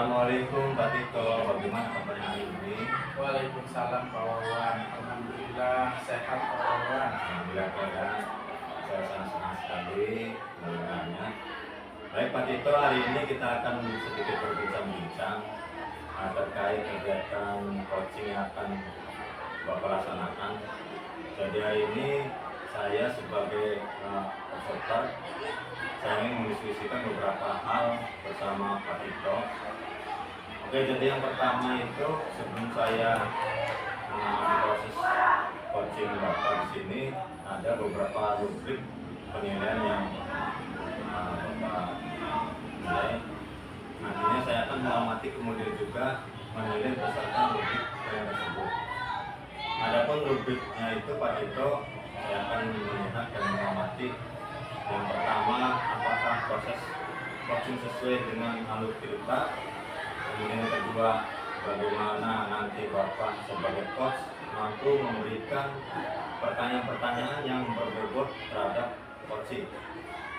Assalamualaikum Pak Tito, bagaimana kabarnya hari ini? Waalaikumsalam Pak Wawan. Alhamdulillah sehat Pak Wawan. Alhamdulillah Pak ya, saya sangat senang sekali mendengarnya. Baik Pak Tito, hari ini kita akan sedikit berbincang-bincang terkait kegiatan coaching yang akan Bapak laksanakan. Jadi hari ini saya sebagai peserta, saya ingin mendiskusikan beberapa hal bersama Pak Tito. Oke, jadi yang pertama itu sebelum saya mengalami proses coaching Bapak di sini, ada beberapa rubrik penilaian yang Bapak nilai. Nantinya saya akan mengamati kemudian juga menilai berdasarkan rubrik penilaian tersebut. Adapun rubriknya itu Pak Tito, saya akan melihat dan mengamati yang pertama, apakah proses coaching sesuai dengan alur cerita. Kemudian yang kedua, bagaimana nanti Bapak sebagai coach mampu memberikan pertanyaan-pertanyaan yang berbobot terhadap coaching.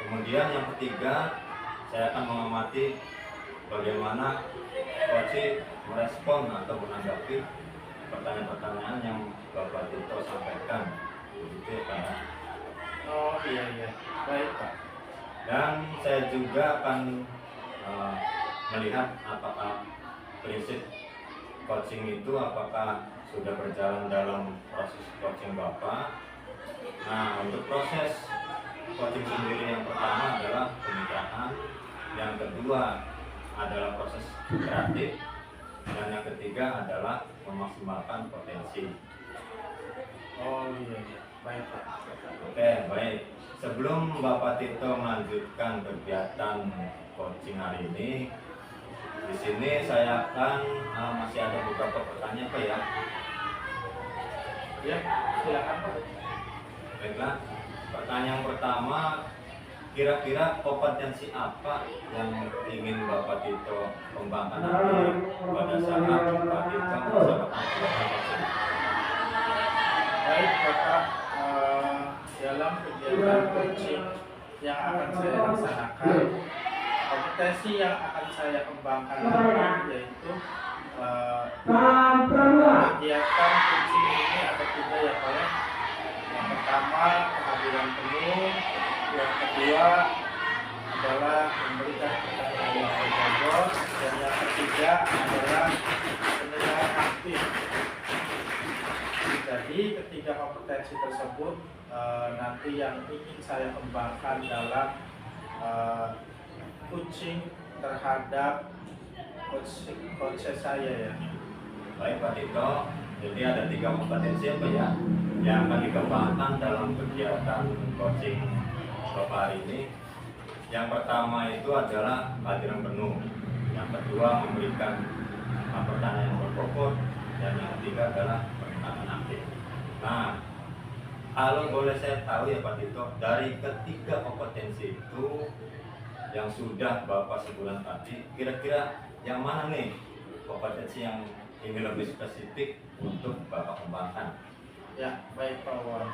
Kemudian yang ketiga, saya akan mengamati bagaimana coaching merespon atau menanggapi pertanyaan-pertanyaan yang Bapak Tito sampaikan. Begitu ya Pak ya? Oh iya, baik Pak. Dan saya juga akan melihat apakah prinsip coaching itu apakah sudah berjalan dalam proses coaching Bapak. Nah, untuk proses coaching sendiri yang pertama adalah pemikiran, yang kedua adalah proses kreatif, dan yang ketiga adalah memaksimalkan potensi. Oh iya, baik Pak. Oke, baik. Sebelum Bapak Tito melanjutkan kegiatan coaching hari ini, di sini saya akan masih ada beberapa pertanyaan Pak ya. Ya, silakan Pak. Baiklah. Pertanyaan pertama, kira-kira kompetensi apa yang ingin Bapak Tito kembangkan nanti pada saat Bapak Tito melaksanakan kegiatan coaching? Baik Bapak, dalam kegiatan coaching yang akan saya laksanakan, kompetensi yang akan saya kembangkan nanti yaitu kegiatan coaching ini ada tiga ya Pak ya. Yang pertama kehadiran penuh, yang kedua adalah memberikan pertanyaan yang berbobot, dan yang ketiga adalah pendengaran aktif. Jadi ketiga kompetensi tersebut nanti yang ingin saya kembangkan dalam coaching terhadap coach saya ya. Baik Pak Tito, jadi ada tiga kompetensi apa ya yang akan dikembangkan dalam kegiatan coaching Bapak hari ini. Yang pertama itu adalah kehadiran penuh, yang kedua memberikan pertanyaan yang berbobot, dan yang ketiga adalah penekanan aktif. Nah, kalau boleh saya tahu ya Pak Tito, dari ketiga kompetensi itu yang sudah Bapak sebulan tadi, kira-kira yang mana nih kompetensi yang ini lebih spesifik untuk Bapak kembangkan? Ya, baik Pak Wan.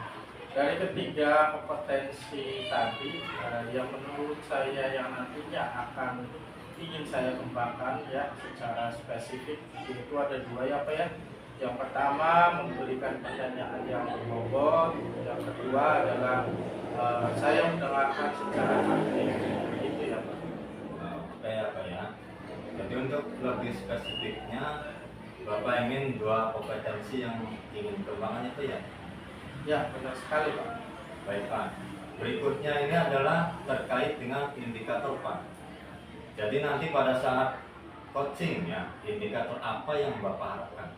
Dari ketiga kompetensi tadi, yang menurut saya yang nantinya akan ingin saya kembangkan ya secara spesifik itu ada dua ya Pak ya. Yang pertama memberikan pertanyaan yang berbobot, yang kedua adalah saya mendengarkan secara aktif. Itu ya Pak. Oke ya Pak ya. Jadi untuk lebih spesifiknya, Bapak ingin dua kompetensi yang ingin kembangkan itu ya? Ya, benar sekali Pak. Baik Pak. Berikutnya ini adalah terkait dengan indikator Pak. Jadi nanti pada saat coaching ya, indikator apa yang Bapak harapkan?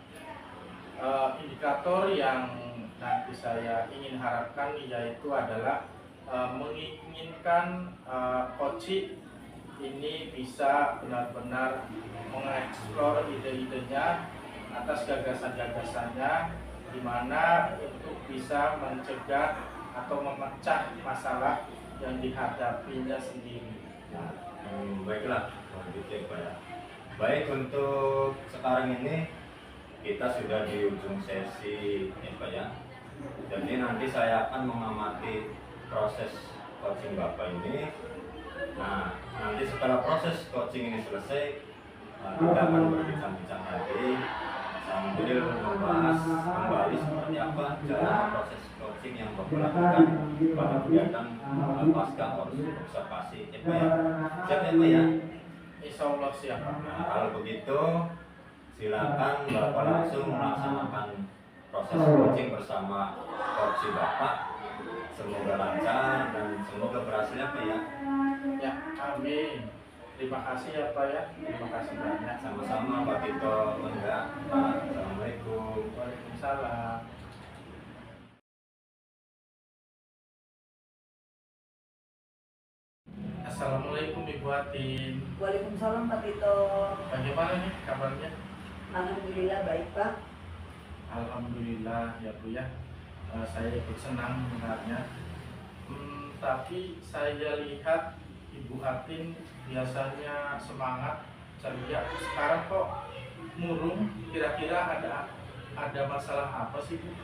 Indikator yang nanti saya ingin harapkan yaitu adalah menginginkan coach ini bisa benar-benar mengeksplor ide-idenya atas gagasan-gagasannya, di mana untuk bisa mencegah atau memecah masalah yang dihadapinya sendiri. Baiklah, begitu Pak ya. Baik, untuk sekarang ini kita sudah di ujung sesi ya Pak ya. Jadi nanti saya akan mengamati proses coaching Bapak ini. Nah, nanti setelah proses coaching ini selesai, Kita akan berbincang-bincang lagi sambil membahas kembali seperti apa jalan proses coaching yang Bapak lakukan pada kegiatan pasca observasi. Ya Pak ya? Siap ya Pak ya? Insya Allah siap. Nah, kalau begitu silakan Bapak langsung melaksanakan proses coaching bersama coach Bapak. Semoga lancar dan semoga berhasil ya Pak ya. Ya, amin. Terima kasih ya Pak ya. Terima kasih banyak. Sama-sama Pak Tito. Enggak. Assalamualaikum. Waalaikumsalam. Assalamualaikum Ibu Atin. Waalaikumsalam Pak Tito. Bagaimana nih kabarnya? Alhamdulillah baik Pak. Alhamdulillah ya Bu ya. Saya ikut senang mendengarnya. Tapi saya lihat Ibu Atin biasanya semangat, ceria. Sekarang kok murung? Kira-kira ada masalah apa sih Bu?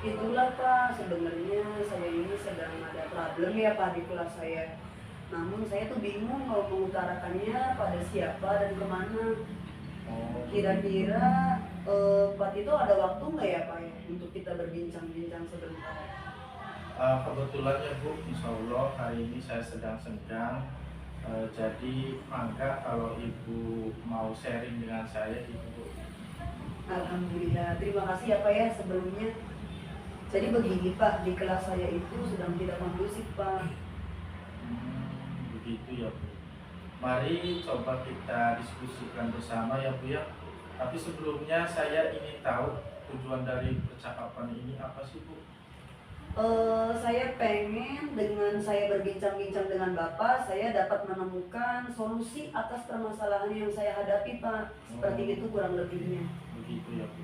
Itulah Pak, sebenarnya saya ini sedang ada problem ya Pak di kelas saya. Namun saya tuh bingung mau mengutarakannya pada siapa dan kemana. Kira-kira Pak Tito ada waktu nggak ya Pak ya untuk kita berbincang-bincang sebentar? Kebetulan ya Bu, insya Allah hari ini saya sedang senggang. Jadi mangga kalau Ibu mau sharing dengan saya Ibu. Alhamdulillah, terima kasih ya Pak ya sebelumnya. Jadi begini Pak, di kelas saya itu sedang tidak kondusif Pak. Begitu ya Bu. Mari coba kita diskusikan bersama ya Bu ya. Tapi sebelumnya saya ingin tahu tujuan dari percakapan ini apa sih Bu? Saya pengen dengan saya berbincang-bincang dengan Bapak, saya dapat menemukan solusi atas permasalahan yang saya hadapi Pak. Seperti itu kurang lebihnya. Begitu ya Bu.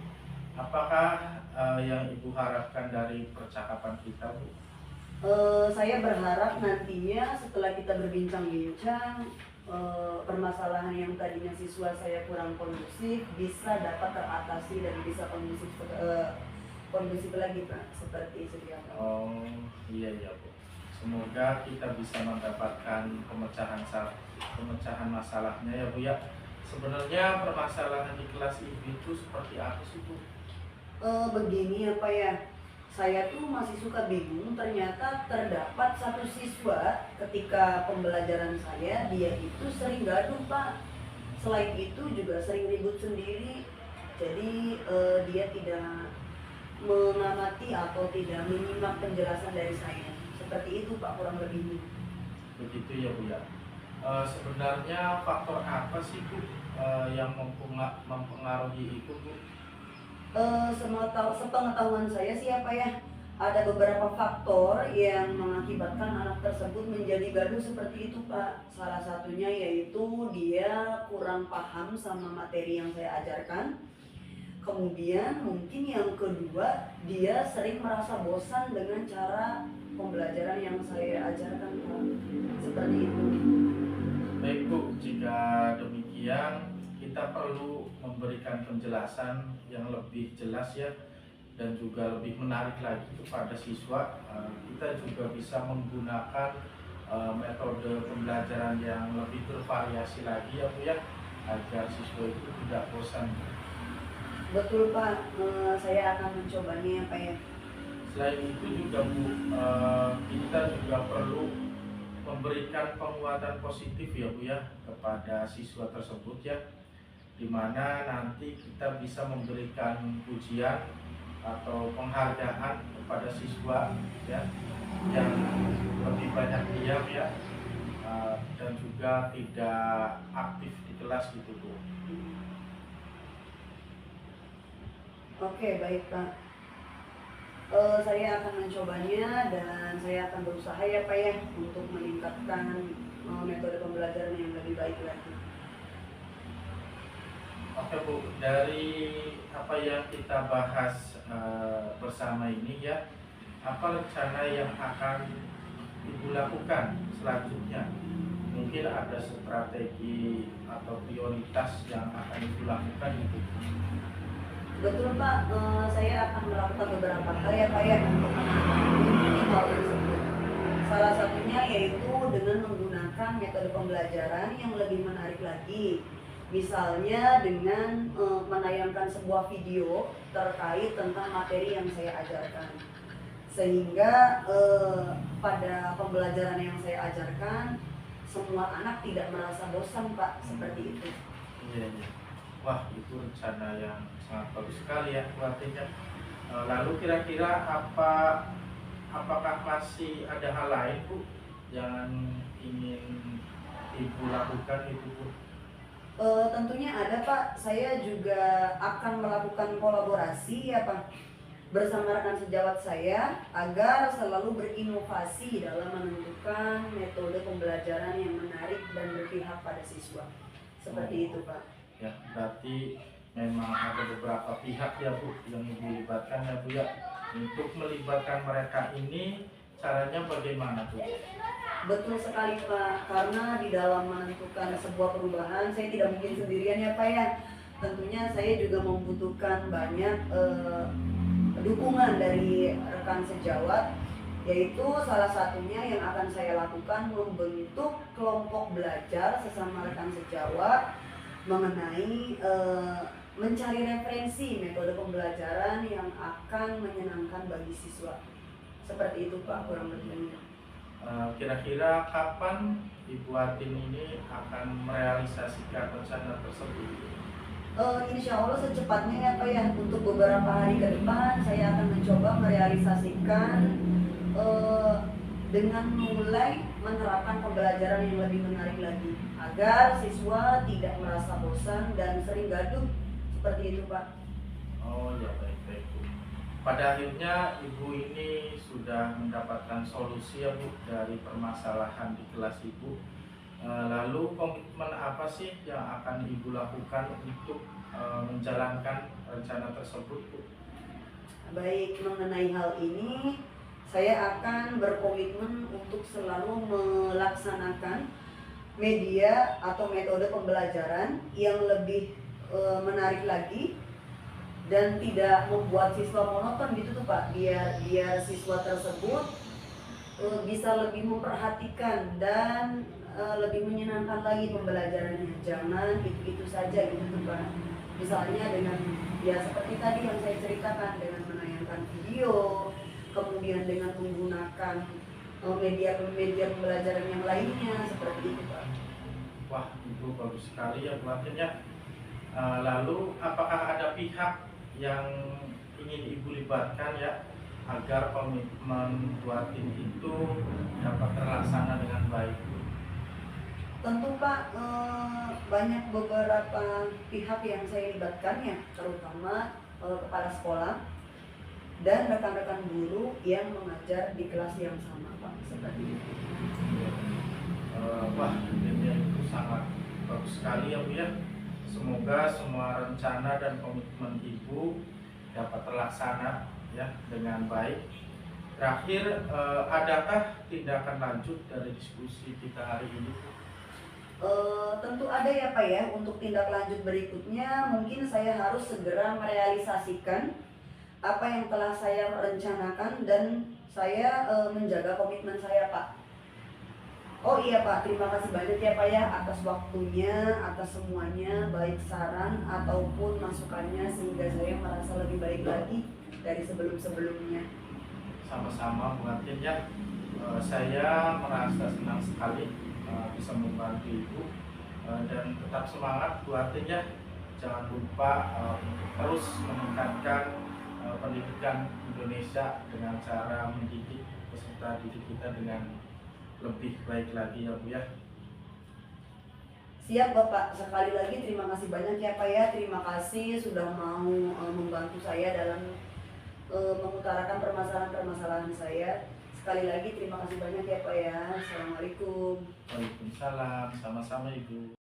Apakah yang Ibu harapkan dari percakapan kita Bu? Saya berharap nantinya setelah kita berbincang-bincang, permasalahan yang tadinya siswa saya kurang kondusif bisa dapat teratasi dan bisa kondusif lagi Pak, seperti sedia kala. Oh iya ya Bu. Semoga kita bisa mendapatkan pemecahan masalahnya ya Bu ya. Sebenarnya permasalahan di kelas Ibu itu seperti apa sih Bu? Begini apa ya, saya tuh masih suka bingung. Ternyata terdapat satu siswa ketika pembelajaran saya, dia itu sering gaduh Pak. Selain itu juga sering ribut sendiri. Jadi dia tidak mengamati atau tidak menyimak penjelasan dari saya. Seperti itu Pak kurang lebihnya. Begitu ya Bu ya. Sebenarnya faktor apa sih Bu yang mempengaruhi itu Bu? Sepengetahuan saya sih apa ya, ada beberapa faktor yang mengakibatkan anak tersebut menjadi gaduh seperti itu Pak. Salah satunya yaitu dia kurang paham sama materi yang saya ajarkan. Kemudian mungkin yang kedua, dia sering merasa bosan dengan cara pembelajaran yang saya ajarkan Pak. Seperti itu. Baik Bu, jika demikian kita perlu memberikan penjelasan yang lebih jelas ya, dan juga lebih menarik lagi kepada siswa. Kita juga bisa menggunakan metode pembelajaran yang lebih bervariasi lagi ya Bu ya, agar siswa itu tidak bosan. Betul Pak, saya akan mencobanya Pak ya. Selain itu juga Bu, kita juga perlu memberikan penguatan positif ya Bu ya kepada siswa tersebut ya, dimana nanti kita bisa memberikan pujian atau penghargaan kepada siswa ya yang lebih banyak diam ya, dan juga tidak aktif di kelas gitu Bu. Oke baik Pak, saya akan mencobanya dan saya akan berusaha ya Pak ya untuk meningkatkan metode pembelajaran yang lebih baik lagi. Oke Bu, dari apa yang kita bahas bersama ini ya, apa rencana yang akan Ibu lakukan selanjutnya? Mungkin ada strategi atau prioritas yang akan Ibu lakukan gitu. Betul Pak, saya akan melakukan beberapa hal ya Pak ya untuk mengikuti hal tersebut. Salah satunya yaitu dengan menggunakan metode pembelajaran yang lebih menarik lagi. Misalnya dengan menayangkan sebuah video terkait tentang materi yang saya ajarkan. Sehingga pada pembelajaran yang saya ajarkan, semua anak tidak merasa bosan, Pak, seperti itu. Iya, iya. Wah, itu rencana yang sangat bagus sekali ya artinya. Lalu kira-kira apakah masih ada hal lain Bu yang ingin Ibu lakukan Ibu Bu? Tentunya ada, Pak. Saya juga akan melakukan kolaborasi ya, Pak, bersama rekan sejawat saya agar selalu berinovasi dalam menentukan metode pembelajaran yang menarik dan berpihak pada siswa. Seperti itu, Pak. Ya, berarti memang ada beberapa pihak ya Bu yang Ibu libatkan ya Bu ya. Untuk melibatkan mereka ini caranya bagaimana Bu? Betul sekali, Pak, karena di dalam menentukan sebuah perubahan saya tidak mungkin sendirian ya, Pak ya. Tentunya saya juga membutuhkan banyak dukungan dari rekan sejawat, yaitu salah satunya yang akan saya lakukan membentuk kelompok belajar sesama rekan sejawat mengenai mencari referensi metode pembelajaran yang akan menyenangkan bagi siswa. Seperti itu, Pak, kurang lebihnya. Kira-kira kapan Ibu Atin ini akan merealisasikan rencana tersebut? Insya Allah secepatnya ya, Pak ya. Untuk beberapa hari ke depan saya akan mencoba merealisasikan dengan mulai menerapkan pembelajaran yang lebih menarik lagi agar siswa tidak merasa bosan dan sering gaduh. Seperti itu, Pak. Oh ya, baik-baik Bu. Pada akhirnya Ibu ini sudah mendapatkan solusi ya Bu dari permasalahan di kelas Ibu. Lalu komitmen apa sih yang akan Ibu lakukan untuk menjalankan rencana tersebut Bu? Baik, mengenai hal ini saya akan berkomitmen untuk selalu melaksanakan media atau metode pembelajaran yang lebih menarik lagi dan tidak membuat siswa monoton gitu tuh, Pak. Biar siswa tersebut bisa lebih memperhatikan dan lebih menyenangkan lagi pembelajarannya. Jangan itu saja gitu tuh, Pak. Misalnya dengan ya seperti tadi yang saya ceritakan, dengan menayangkan video, kemudian dengan menggunakan media pembelajaran yang lainnya, seperti itu, Pak. Wah, Ibu bagus sekali ya Bu Atin ya. Lalu apakah ada pihak yang ingin Ibu libatkan ya agar komitmen Bu Atin itu dapat terlaksana dengan baik? Tentu, Pak, banyak beberapa pihak yang saya libatkan ya, terutama kepala sekolah dan rekan-rekan guru yang mengajar di kelas yang sama, Pak. Seperti itu. Wah, ini itu sangat bagus sekali ya Bu ya. Semoga semua rencana dan komitmen Ibu dapat terlaksana ya dengan baik. Terakhir, adakah tindakan lanjut dari diskusi kita hari ini? Tentu ada ya, Pak ya. Untuk tindak lanjut berikutnya mungkin saya harus segera merealisasikan apa yang telah saya rencanakan dan saya menjaga komitmen saya, Pak. Oh iya, Pak, terima kasih banyak ya, Pak ya, atas waktunya, atas semuanya, baik saran ataupun masukannya, sehingga saya merasa lebih baik lagi dari sebelum-sebelumnya. Sama-sama Bu Atin ya. Saya merasa senang sekali bisa membantu Ibu, dan tetap semangat Bu Atin ya. Jangan lupa untuk terus meningkatkan pendidikan Indonesia dengan cara mendidik peserta didik kita dengan lebih baik lagi ya Bu ya. Siap, Bapak. Sekali lagi terima kasih banyak ya, Pak ya. Terima kasih sudah mau membantu saya dalam mengutarakan permasalahan-permasalahan saya. Sekali lagi terima kasih banyak ya, Pak ya. Assalamualaikum. Waalaikumsalam. Sama-sama Ibu.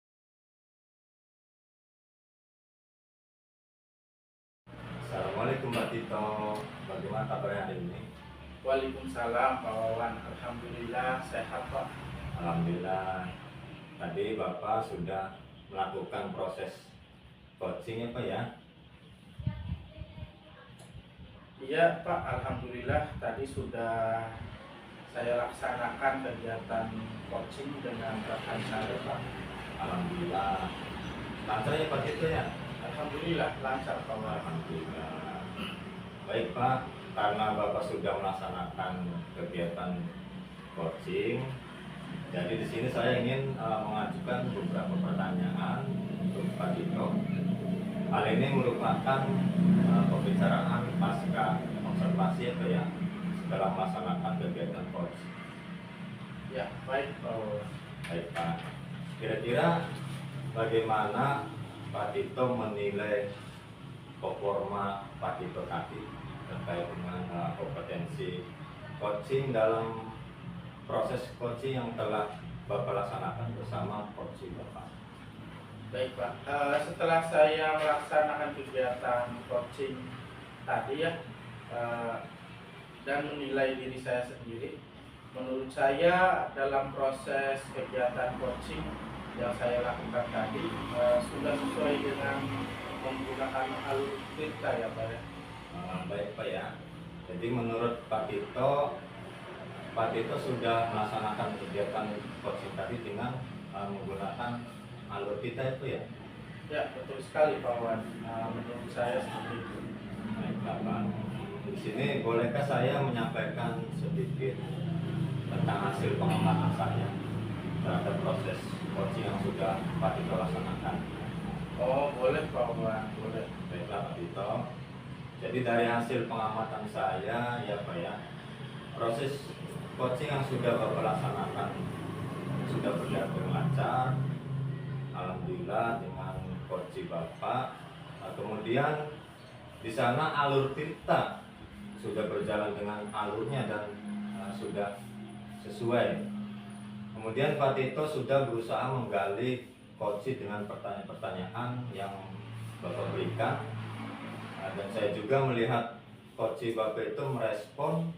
Assalamualaikum Mbak Tito, bagaimana kabarnya hari ini? Waalaikumsalam Pak Wawan. Alhamdulillah sehat Pak. Alhamdulillah. Tadi Bapak sudah melakukan proses coaching apa ya? Iya Pak, alhamdulillah tadi sudah saya laksanakan kegiatan coaching dengan rekan saya Pak. Alhamdulillah. Lancar ya Pak Tito ya? Alhamdulillah lancar Pak Wan. Alhamdulillah. Baik Pak, karena Bapak sudah melaksanakan kegiatan coaching, jadi di sini saya ingin mengajukan beberapa pertanyaan untuk Pak Tito. Hal ini merupakan pembicaraan pasca observasi apa ya setelah melaksanakan kegiatan coach. Ya, baik Pak Wan. Baik Pak, kira-kira bagaimana Pak Tito menilai performa Pak Tito tadi terkait dengan kompetensi coaching dalam proses coaching yang telah Bapak laksanakan bersama coaching Bapak? Baik Pak, setelah saya melaksanakan kegiatan coaching tadi ya, dan menilai diri saya sendiri, menurut saya dalam proses kegiatan coaching yang saya lakukan tadi sudah sesuai dengan menggunakan alur cerita ya Pak ya. Baik Pak ya, jadi menurut Pak Tito sudah melaksanakan kegiatan coaching tadi dengan menggunakan alur kita itu ya? Ya betul sekali Pak Wan, menurut saya seperti itu. Baiklah Pak, di sini bolehkah saya menyampaikan sedikit tentang hasil pengamatan saya terhadap proses coaching yang sudah Pak Tito laksanakan? Oh boleh Pak Wan, boleh. Baiklah Pak Tito, jadi dari hasil pengamatan saya ya Pak ya, proses coaching yang sudah Bapak laksanakan sudah berjalan dengan lancar, alhamdulillah dengan coaching Bapak. Kemudian di sana alur kita sudah berjalan dengan alurnya dan sudah sesuai. Kemudian Pak Tito sudah berusaha menggali coaching dengan pertanyaan-pertanyaan yang Bapak berikan. Dan saya juga melihat coaching Bapak itu merespon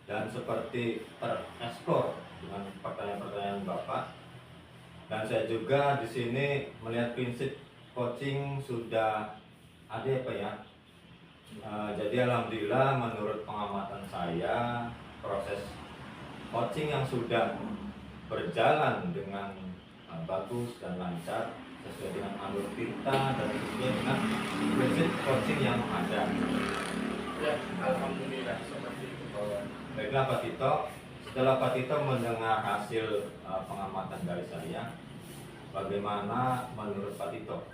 dan seperti tereksplor dengan pertanyaan-pertanyaan Bapak. Dan saya juga di sini melihat prinsip coaching sudah ada apa ya. Jadi alhamdulillah menurut pengamatan saya proses coaching yang sudah berjalan dengan bagus dan lancar sesuai dengan alur kita dan sesuai dengan prinsip coaching yang ada. Ya alhamdulillah seperti itu Pak Wan. Baiklah Pak Tito, setelah Pak Tito mendengar hasil pengamatan dari saya, bagaimana menurut Pak Tito?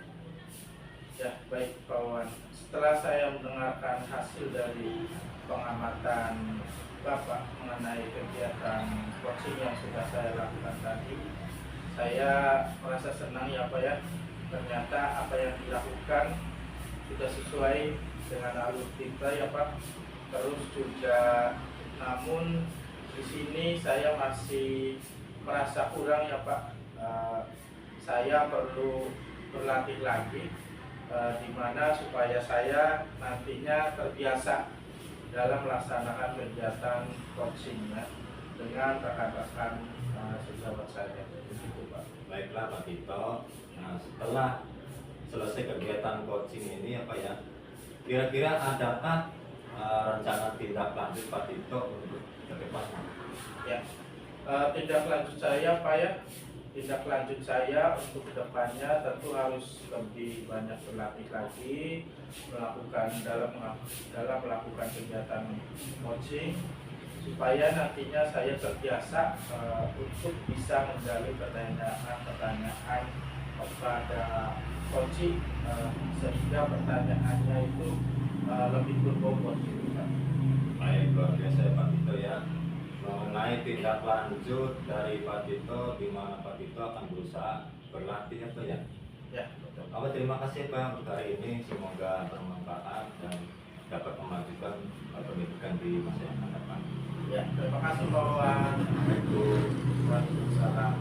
Ya baik Pak Wan, setelah saya mendengarkan hasil dari pengamatan Bapak mengenai kegiatan coaching yang sudah saya lakukan tadi, saya merasa senang ya Pak ya. Ternyata apa yang dilakukan sudah sesuai dengan alur kita ya Pak. Terus juga namun di sini saya masih merasa kurang ya Pak. Saya perlu berlatih lagi, di mana supaya saya nantinya terbiasa dalam melaksanakan kegiatan coachingnya dengan rekan-rekan sejawat saya. Begitu Pak. Baiklah Pak Tito, nah setelah selesai kegiatan coaching ini apa ya, kira-kira adakah rencana tindak lanjut Pak Tito untuk ke depan? Ya, tindak lanjut saya Pak ya, tindak lanjut saya untuk kedepannya tentu harus lebih banyak berlatih lagi dalam melakukan kegiatan coaching supaya nantinya saya terbiasa untuk bisa menggali pertanyaan-pertanyaan kepada coaching sehingga pertanyaannya itu lebih berbobot gitu Pak. Baik, luar biasa ya Pak Tito ya. Mengenai tindak lanjut dari Pak Tito, di mana Pak Tito akan berusaha berlatih apa ya? Ya, betul. Terima kasih Pak untuk hari ini, semoga bermanfaat dan dapat memajukan pendidikan di masa yang akan datang. Ya, terima kasih Pak Wan. Waalaikumsalam.